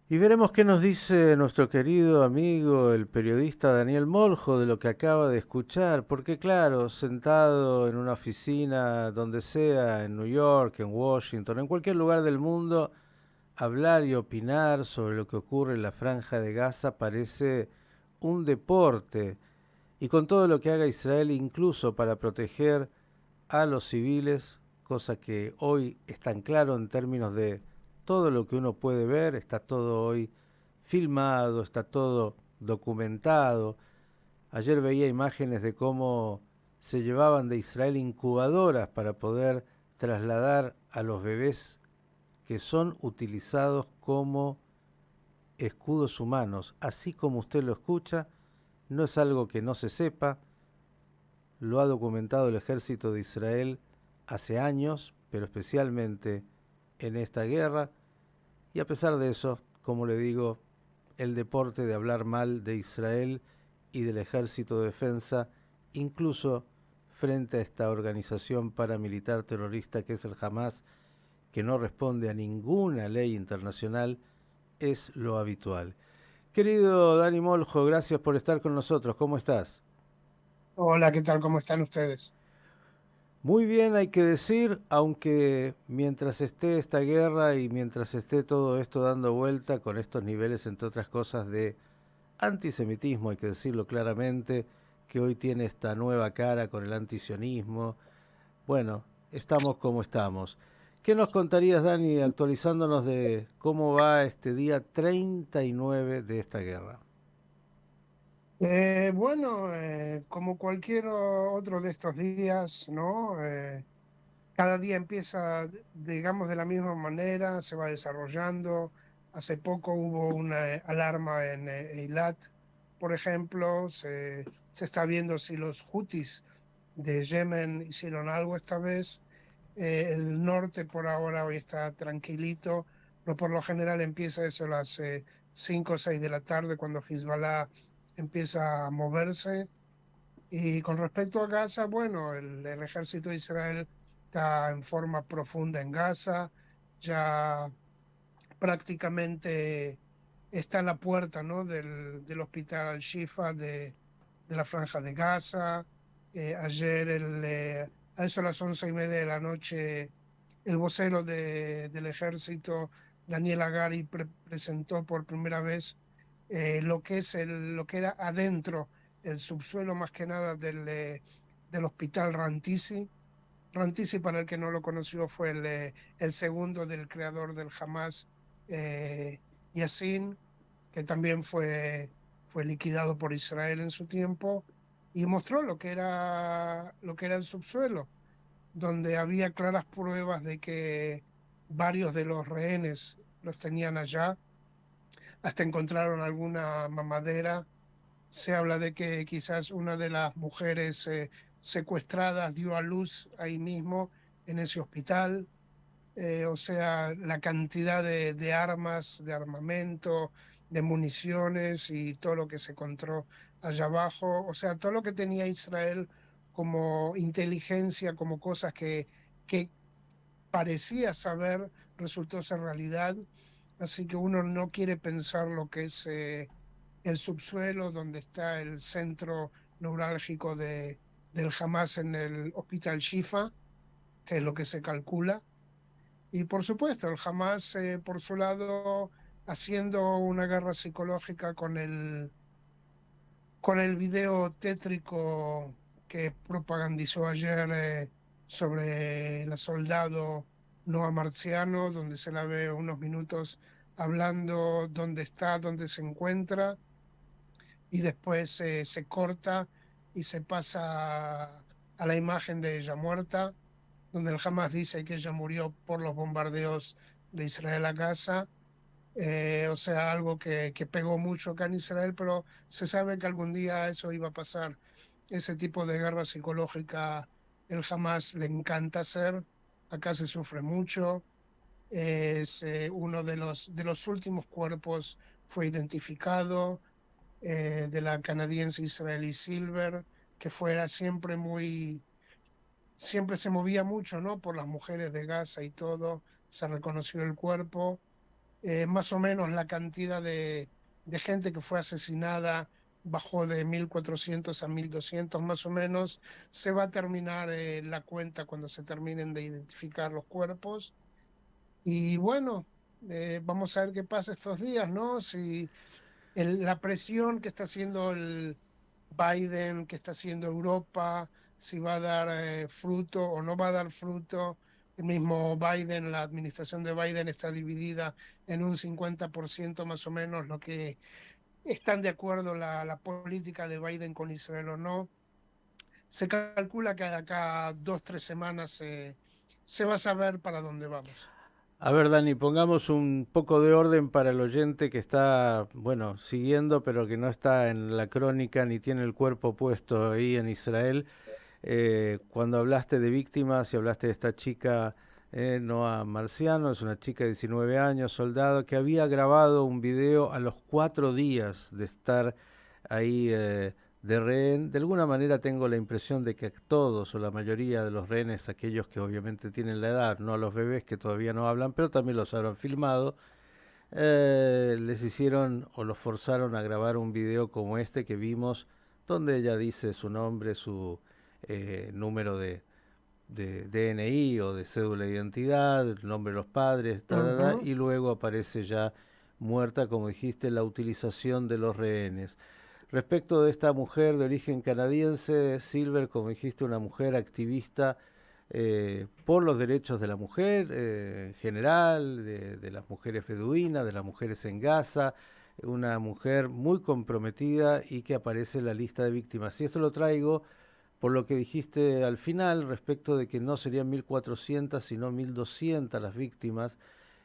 Y veremos qué nos dice nuestro querido amigo, el periodista Daniel Moljo, de lo que acaba de escuchar, porque claro, sentado en una oficina, donde sea, en New York, en Washington, en cualquier lugar del mundo, hablar y opinar sobre lo que ocurre en la Franja de Gaza parece un deporte, y con todo lo que haga Israel, incluso para proteger a los civiles, cosa que hoy es tan claro en términos de todo lo que uno puede ver, está todo hoy filmado, está todo documentado. Ayer veía imágenes de cómo se llevaban de Israel incubadoras para poder trasladar a los bebés que son utilizados como escudos humanos, así como usted lo escucha, no es algo que no se sepa, lo ha documentado el ejército de Israel hace años, pero especialmente en esta guerra, y a pesar de eso, como le digo, el deporte de hablar mal de Israel y del ejército de defensa, incluso frente a esta organización paramilitar terrorista que es el Hamas, que no responde a ninguna ley internacional, es lo habitual. Querido Dani Moljo, gracias por estar con nosotros. ¿Cómo estás? Hola, ¿qué tal? ¿Cómo están ustedes? Muy bien, hay que decir, aunque mientras esté esta guerra y mientras esté todo esto dando vuelta con estos niveles, entre otras cosas, de antisemitismo, hay que decirlo claramente, que hoy tiene esta nueva cara con el antisionismo, bueno, estamos como estamos. ¿Qué nos contarías, Dani, actualizándonos de cómo va este día 39 de esta guerra? Como cualquier otro de estos días, ¿no? Cada día empieza, digamos, de la misma manera, se va desarrollando. Hace poco hubo una alarma en Eilat, por ejemplo. Se está viendo si los Houthis de Yemen hicieron algo esta vez. El norte por ahora hoy está tranquilito, pero por lo general empieza eso a las 5 o 6 de la tarde cuando Hezbollah empieza a moverse. Y con respecto a Gaza, bueno, el ejército de Israel está en forma profunda en Gaza, ya prácticamente está en la puerta, ¿no? del hospital Al-Shifa de la Franja de Gaza. Ayer, a eso a las 11:30 de la noche, el vocero del ejército, Daniel Hagari, presentó por primera vez lo que lo que era adentro, el subsuelo más que nada del hospital Rantisi. Rantisi, para el que no lo conoció, fue el segundo del creador del Hamas, Yassin, que también fue liquidado por Israel en su tiempo, y mostró lo que era el subsuelo, donde había claras pruebas de que varios de los rehenes los tenían allá, hasta encontraron alguna mamadera. Se habla de que quizás una de las mujeres secuestradas dio a luz ahí mismo, en ese hospital. O sea, la cantidad de armas, de armamento, de municiones y todo lo que se encontró allá abajo. O sea, todo lo que tenía Israel como inteligencia, como cosas que parecía saber, resultó ser realidad. Así que uno no quiere pensar lo que es el subsuelo, donde está el centro neurálgico del Hamas en el Hospital Shifa, que es lo que se calcula. Y por supuesto, el Hamas, por su lado, haciendo una guerra psicológica con el video tétrico que propagandizó ayer sobre la soldado Noah Marciano, donde se la ve unos minutos hablando dónde está, dónde se encuentra, y después se corta y se pasa a la imagen de ella muerta, donde el Hamas dice que ella murió por los bombardeos de Israel a Gaza. O sea, algo que pegó mucho acá en Israel, pero se sabe que algún día eso iba a pasar. Ese tipo de guerra psicológica el Hamas le encanta hacer. Acá se sufre mucho. Es uno de los últimos cuerpos fue identificado, de la canadiense Israeli Silver, que fuera siempre siempre se movía mucho, ¿no? Por las mujeres de Gaza y todo, se reconoció el cuerpo. más o menos la cantidad de gente que fue asesinada bajó de 1.400 a 1.200 más o menos. Se va a terminar la cuenta cuando se terminen de identificar los cuerpos. Y bueno, vamos a ver qué pasa estos días, ¿no? Si la presión que está haciendo el Biden, que está haciendo Europa, si va a dar fruto o no va a dar fruto. El mismo Biden, la administración de Biden está dividida en un 50% más o menos, lo que están de acuerdo la política de Biden con Israel o no. Se calcula que de acá 2, 3 semanas se va a saber para dónde vamos. A ver, Dani, pongamos un poco de orden para el oyente que está, bueno, siguiendo, pero que no está en la crónica ni tiene el cuerpo puesto ahí en Israel. Cuando hablaste de víctimas y hablaste de esta chica, Noa Marciano, es una chica de 19 años, soldado, que había grabado un video a los 4 días de estar ahí de rehén. De alguna manera tengo la impresión de que todos o la mayoría de los rehenes, aquellos que obviamente tienen la edad, no los bebés que todavía no hablan, pero también los habrán filmado, les hicieron o los forzaron a grabar un video como este que vimos, donde ella dice su nombre, su número de DNI o de cédula de identidad, el nombre de los padres, Ujú. y luego aparece ya muerta, como dijiste, la utilización de los rehenes. Respecto de esta mujer de origen canadiense, Silver, como dijiste, una mujer activista por los derechos de la mujer en general, de las mujeres beduinas, de las mujeres en Gaza, una mujer muy comprometida y que aparece en la lista de víctimas. Y esto lo traigo por lo que dijiste al final respecto de que no serían 1.400 sino 1.200 las víctimas.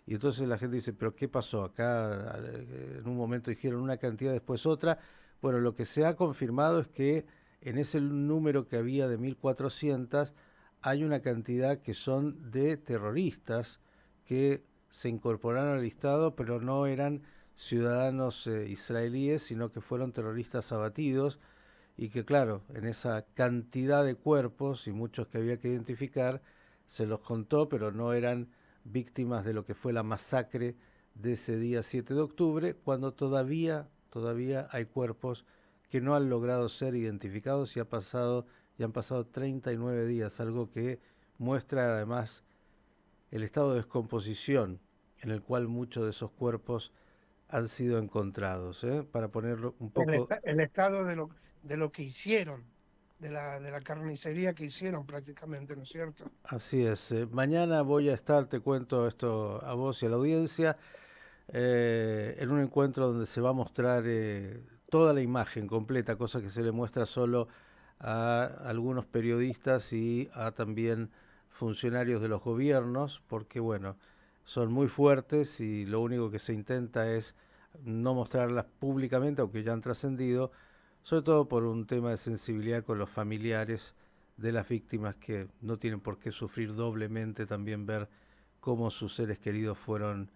Y entonces la gente dice, pero ¿qué pasó? Acá en un momento dijeron una cantidad, después otra. Bueno, lo que se ha confirmado es que en ese número que había de 1.400 hay una cantidad que son de terroristas que se incorporaron al listado, pero no eran ciudadanos israelíes, sino que fueron terroristas abatidos y que claro, en esa cantidad de cuerpos y muchos que había que identificar, se los contó, pero no eran víctimas de lo que fue la masacre de ese día 7 de octubre, cuando todavía hay cuerpos que no han logrado ser identificados y han pasado 39 días, algo que muestra además el estado de descomposición en el cual muchos de esos cuerpos han sido encontrados, ¿eh? Para ponerlo un poco. El estado de lo que hicieron, de la carnicería que hicieron prácticamente, ¿no es cierto? Así es. Mañana voy a estar, te cuento esto a vos y a la audiencia, en un encuentro donde se va a mostrar toda la imagen completa, cosa que se le muestra solo a algunos periodistas y a también funcionarios de los gobiernos, porque bueno, son muy fuertes y lo único que se intenta es no mostrarlas públicamente, aunque ya han trascendido, sobre todo por un tema de sensibilidad con los familiares de las víctimas que no tienen por qué sufrir doblemente también ver cómo sus seres queridos fueron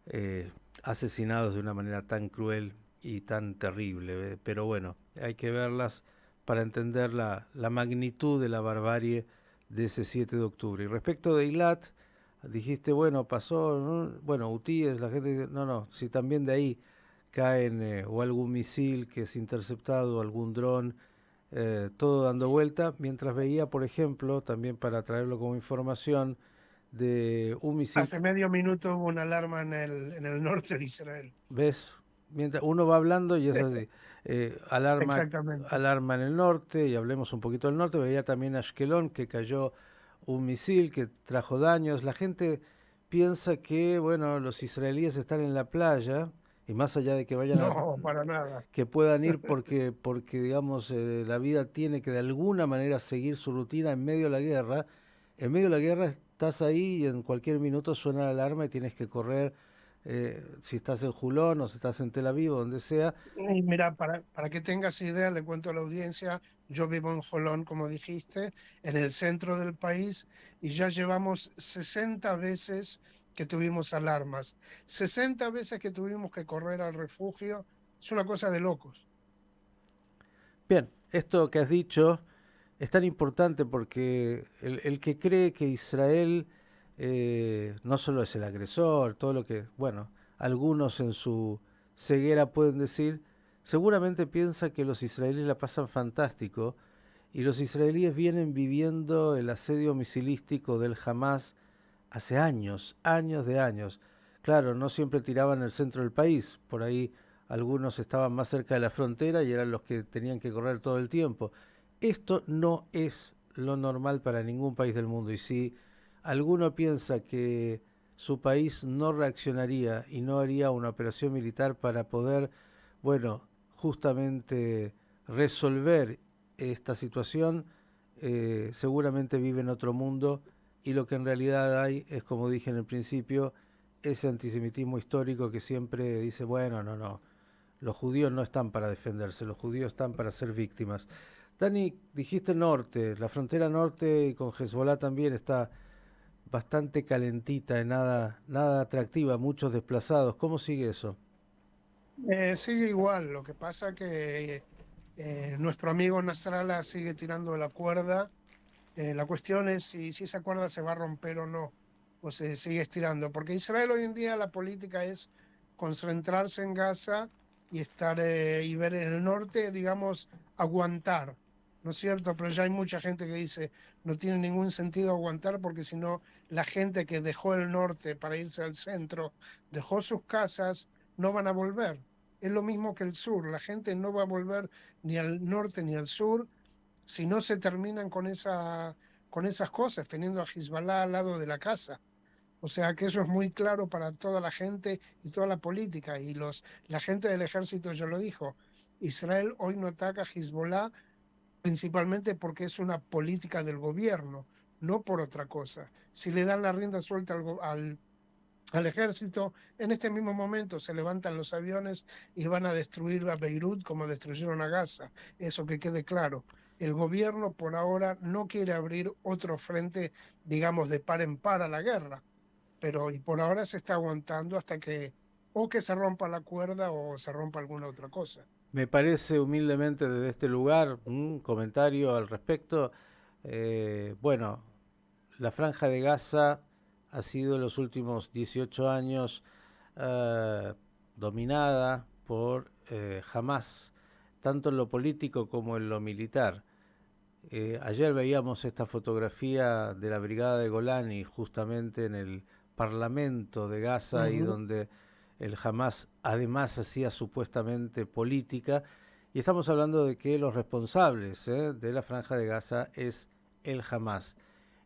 eh, asesinados de una manera tan cruel y tan terrible. Pero bueno, hay que verlas para entender la magnitud de la barbarie de ese 7 de octubre. Y respecto de Eilat, dijiste, bueno, pasó, ¿no? Bueno, Utíes, la gente dice, no, no, si también de ahí caen o algún misil que es interceptado, algún dron, todo dando vuelta, mientras veía, por ejemplo, también para traerlo como información, de un misil. Hace medio minuto hubo una alarma en el norte de Israel. ¿Ves? Mientras uno va hablando y es así. Alarma, Exactamente. alarma en el norte, y hablemos un poquito del norte. Veía también a Ashkelon que cayó un misil que trajo daños. La gente piensa que, bueno, los israelíes están en la playa y más allá de que vayan a, No, para nada. que puedan ir porque digamos, la vida tiene que de alguna manera seguir su rutina en medio de la guerra. En medio de la guerra estás ahí y en cualquier minuto suena la alarma y tienes que correr, si estás en Julón o si estás en Tel Aviv o donde sea. Y mira, para que tengas idea, le cuento a la audiencia, yo vivo en Jolón, como dijiste, en el centro del país, y ya llevamos 60 veces que tuvimos alarmas, 60 veces que tuvimos que correr al refugio, es una cosa de locos. Bien, esto que has dicho es tan importante porque el que cree que Israel no solo es el agresor, todo lo que, bueno, algunos en su ceguera pueden decir, seguramente piensa que los israelíes la pasan fantástico y los israelíes vienen viviendo el asedio misilístico del Hamas hace años, años de años. Claro, no siempre tiraban el centro del país, por ahí algunos estaban más cerca de la frontera y eran los que tenían que correr todo el tiempo. Esto no es lo normal para ningún país del mundo y si alguno piensa que su país no reaccionaría y no haría una operación militar para poder, bueno, justamente resolver esta situación, seguramente vive en otro mundo y lo que en realidad hay es, como dije en el principio, ese antisemitismo histórico que siempre dice, bueno, no, no, los judíos no están para defenderse, los judíos están para ser víctimas. Dani, dijiste norte, la frontera norte con Hezbollah también está bastante calentita y nada, nada atractiva, muchos desplazados. ¿Cómo sigue eso? Sigue igual, lo que pasa que nuestro amigo Nasrallah sigue tirando la cuerda. La cuestión es si esa cuerda se va a romper o no, o se sigue estirando, porque Israel hoy en día la política es concentrarse en Gaza y estar y ver en el norte, digamos, aguantar, ¿no es cierto? Pero ya hay mucha gente que dice no tiene ningún sentido aguantar porque si no, la gente que dejó el norte para irse al centro, dejó sus casas, no van a volver. Es lo mismo que el sur, la gente no va a volver ni al norte ni al sur si no se terminan con esas cosas, teniendo a Hezbollah al lado de la casa. O sea que eso es muy claro para toda la gente y toda la política. Y la gente del ejército ya lo dijo. Israel hoy no ataca a Hezbollah principalmente porque es una política del gobierno, no por otra cosa. Si le dan la rienda suelta al ejército, en este mismo momento se levantan los aviones y van a destruir a Beirut como destruyeron a Gaza. Eso que quede claro. El gobierno por ahora no quiere abrir otro frente, digamos, de par en par a la guerra, pero y por ahora se está aguantando hasta que o que se rompa la cuerda o se rompa alguna otra cosa. Me parece humildemente desde este lugar un comentario al respecto. Bueno, la franja de Gaza ha sido en los últimos 18 años eh, dominada por Hamas, tanto en lo político como en lo militar. Ayer veíamos esta fotografía de la brigada de Golani justamente en el Parlamento de Gaza, ahí Ujú, donde el Hamas además hacía supuestamente política. Y estamos hablando de que los responsables de la franja de Gaza es el Hamas.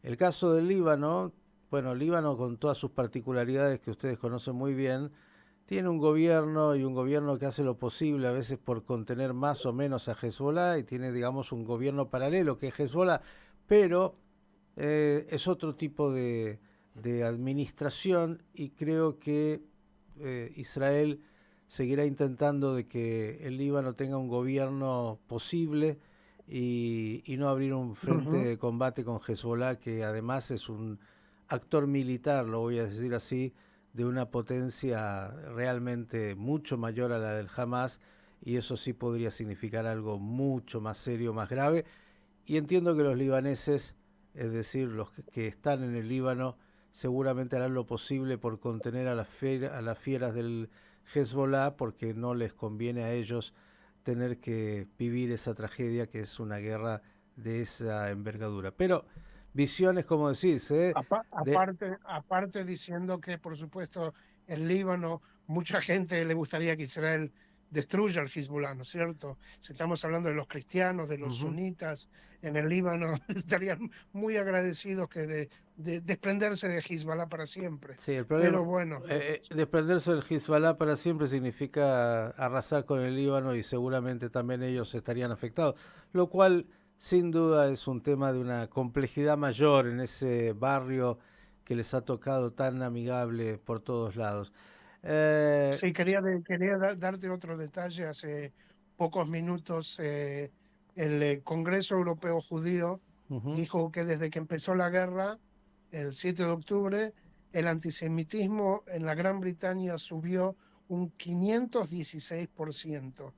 El caso del Líbano, bueno, Líbano con todas sus particularidades que ustedes conocen muy bien, tiene un gobierno y un gobierno que hace lo posible a veces por contener más o menos a Hezbollah y tiene, digamos, un gobierno paralelo que es Hezbollah, pero es otro tipo de administración y creo que Israel seguirá intentando de que el Líbano tenga un gobierno posible y no abrir un frente ujú. de combate con Hezbollah, que además es un actor militar, lo voy a decir así, de una potencia realmente mucho mayor a la del Hamas y eso sí podría significar algo mucho más serio, más grave. Y entiendo que los libaneses, es decir, los que están en el Líbano, seguramente harán lo posible por contener a las fieras del Hezbollah porque no les conviene a ellos tener que vivir esa tragedia que es una guerra de esa envergadura. Pero visiones, como decís, de... Aparte diciendo que, por supuesto, el Líbano, mucha gente le gustaría que Israel destruya al Hezbollah, ¿no es cierto? Si estamos hablando de los cristianos, de los Ujú. sunitas en el Líbano, estarían muy agradecidos que de desprenderse de Hezbollah para siempre. Sí, el problema, Pero bueno, desprenderse del Hezbollah para siempre significa arrasar con el Líbano y seguramente también ellos estarían afectados, lo cual sin duda es un tema de una complejidad mayor en ese barrio que les ha tocado tan amigable por todos lados. Eh, sí, quería darte otro detalle. Hace pocos minutos el Congreso Europeo Judío ujú. dijo que desde que empezó la guerra, el 7 de octubre, el antisemitismo en la Gran Bretaña subió un 516%.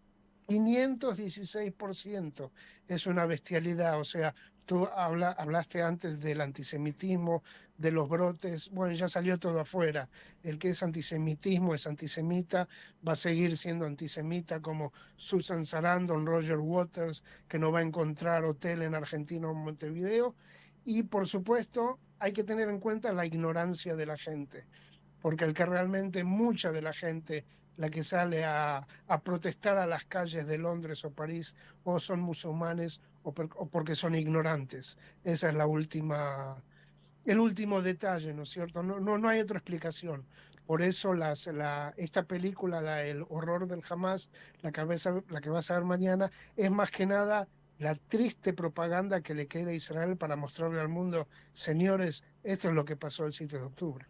516% es una bestialidad, o sea, Tú hablaste antes del antisemitismo, de los brotes. Bueno, ya salió todo afuera. El que es antisemitismo es antisemita, va a seguir siendo antisemita, como Susan Sarandon, Roger Waters, que no va a encontrar hotel en Argentina o en Montevideo. Y por supuesto, hay que tener en cuenta la ignorancia de la gente, porque el que realmente mucha de la gente, la que sale a protestar a las calles de Londres o París, o son musulmanes o porque son ignorantes. Esa es el último detalle, ¿no es cierto? No hay otra explicación. Por eso esta película, El horror del Hamas, la que vas a ver mañana, es más que nada la triste propaganda que le queda a Israel para mostrarle al mundo, señores, esto es lo que pasó el 7 de octubre.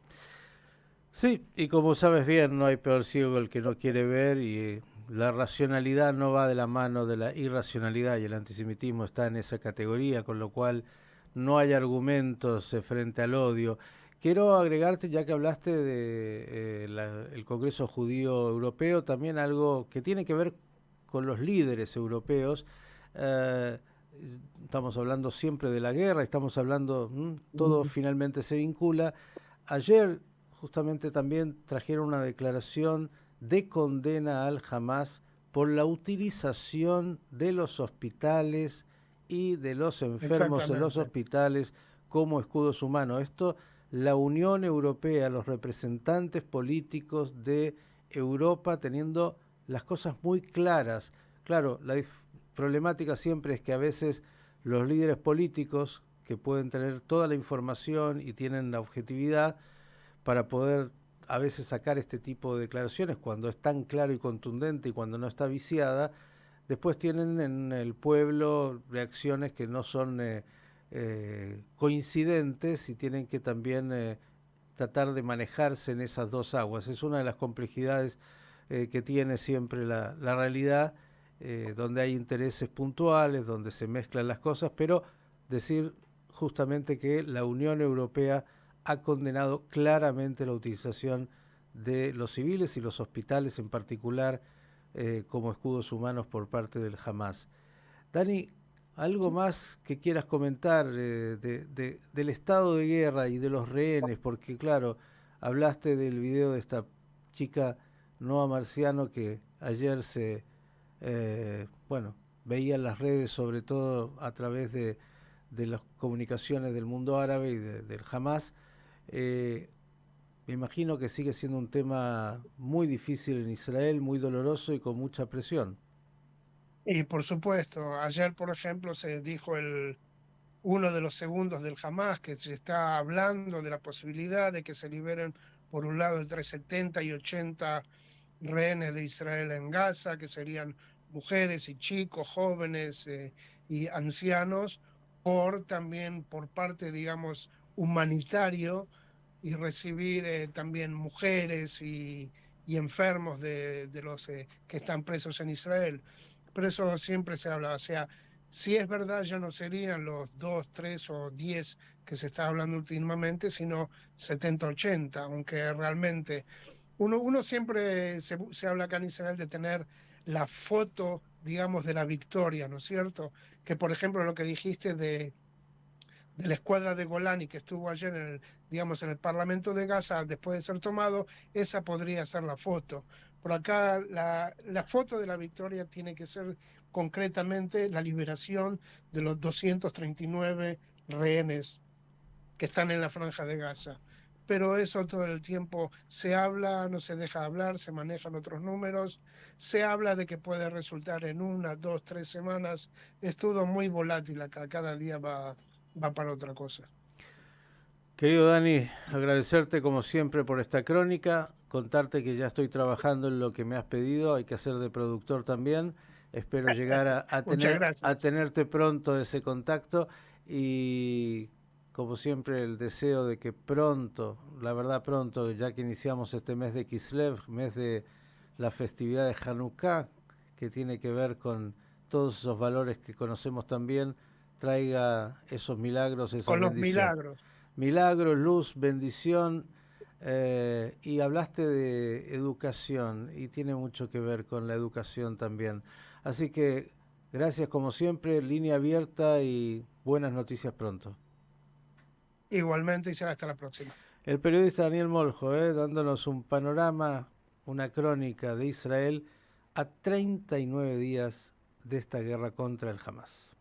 Sí, y como sabes bien, no hay peor ciego el que no quiere ver y la racionalidad no va de la mano de la irracionalidad y el antisemitismo está en esa categoría, con lo cual no hay argumentos frente al odio. Quiero agregarte, ya que hablaste de el Congreso Judío Europeo, también algo que tiene que ver con los líderes europeos. Eh, Estamos hablando siempre de la guerra, estamos hablando, todo finalmente se vincula. Ayer justamente también trajeron una declaración de condena al Hamas por la utilización de los hospitales y de los enfermos en los Exactamente. hospitales como escudos humanos. Esto, la Unión Europea, los representantes políticos de Europa teniendo las cosas muy claras. Claro, la problemática siempre es que a veces los líderes políticos, que pueden tener toda la información y tienen la objetividad para poder a veces sacar este tipo de declaraciones cuando es tan claro y contundente y cuando no está viciada, después tienen en el pueblo reacciones que no son coincidentes y tienen que también tratar de manejarse en esas dos aguas. Es una de las complejidades que tiene siempre la realidad, donde hay intereses puntuales, donde se mezclan las cosas, pero decir justamente que la Unión Europea ha condenado claramente la utilización de los civiles y los hospitales en particular como escudos humanos por parte del Hamas. Dani, ¿algo más que quieras comentar del estado de guerra y de los rehenes? Porque claro, hablaste del video de esta chica Noa Marciano que ayer bueno, veía en las redes, sobre todo a través de las comunicaciones del mundo árabe y del Hamas. Eh, Me imagino que sigue siendo un tema muy difícil en Israel, muy doloroso y con mucha presión. Y por supuesto, ayer, por ejemplo, se dijo uno de los segundos del Hamas, que se está hablando de la posibilidad de que se liberen, por un lado, entre 70 y 80 rehenes de Israel en Gaza, que serían mujeres y chicos, jóvenes y ancianos, también por parte, digamos, humanitario, y recibir también mujeres y enfermos de los que están presos en Israel. Pero eso siempre se habla, o sea, si es verdad, ya no serían los 2, 3 o 10 que se está hablando últimamente, sino 70, 80, aunque realmente uno siempre se habla acá en Israel de tener la foto, digamos, de la victoria, ¿no es cierto? Que por ejemplo lo que dijiste de la escuadra de Golani que estuvo ayer digamos, en el Parlamento de Gaza después de ser tomado, esa podría ser la foto. Por acá la foto de la victoria tiene que ser concretamente la liberación de los 239 rehenes que están en la franja de Gaza. Pero eso todo el tiempo se habla, no se deja hablar, se manejan otros números, se habla de que puede resultar en 1, 2, 3 semanas. Es todo muy volátil acá, cada día va para otra cosa. Querido Dani, agradecerte como siempre por esta crónica, contarte que ya estoy trabajando en lo que me has pedido, hay que hacer de productor también. Espero llegar Muchas a gracias. tenerte pronto ese contacto y como siempre el deseo de que pronto, la verdad pronto, ya que iniciamos este mes de Kislev, mes de la festividad de Hanukkah, que tiene que ver con todos esos valores que conocemos también, traiga esos milagros, esas Con los bendiciones. milagros. Milagro, luz, bendición, y hablaste de educación y tiene mucho que ver con la educación también. Así que gracias como siempre, línea abierta y buenas noticias pronto. Igualmente y será hasta la próxima. El periodista Daniel Moljo, dándonos un panorama, una crónica de Israel a 39 días de esta guerra contra el Hamas.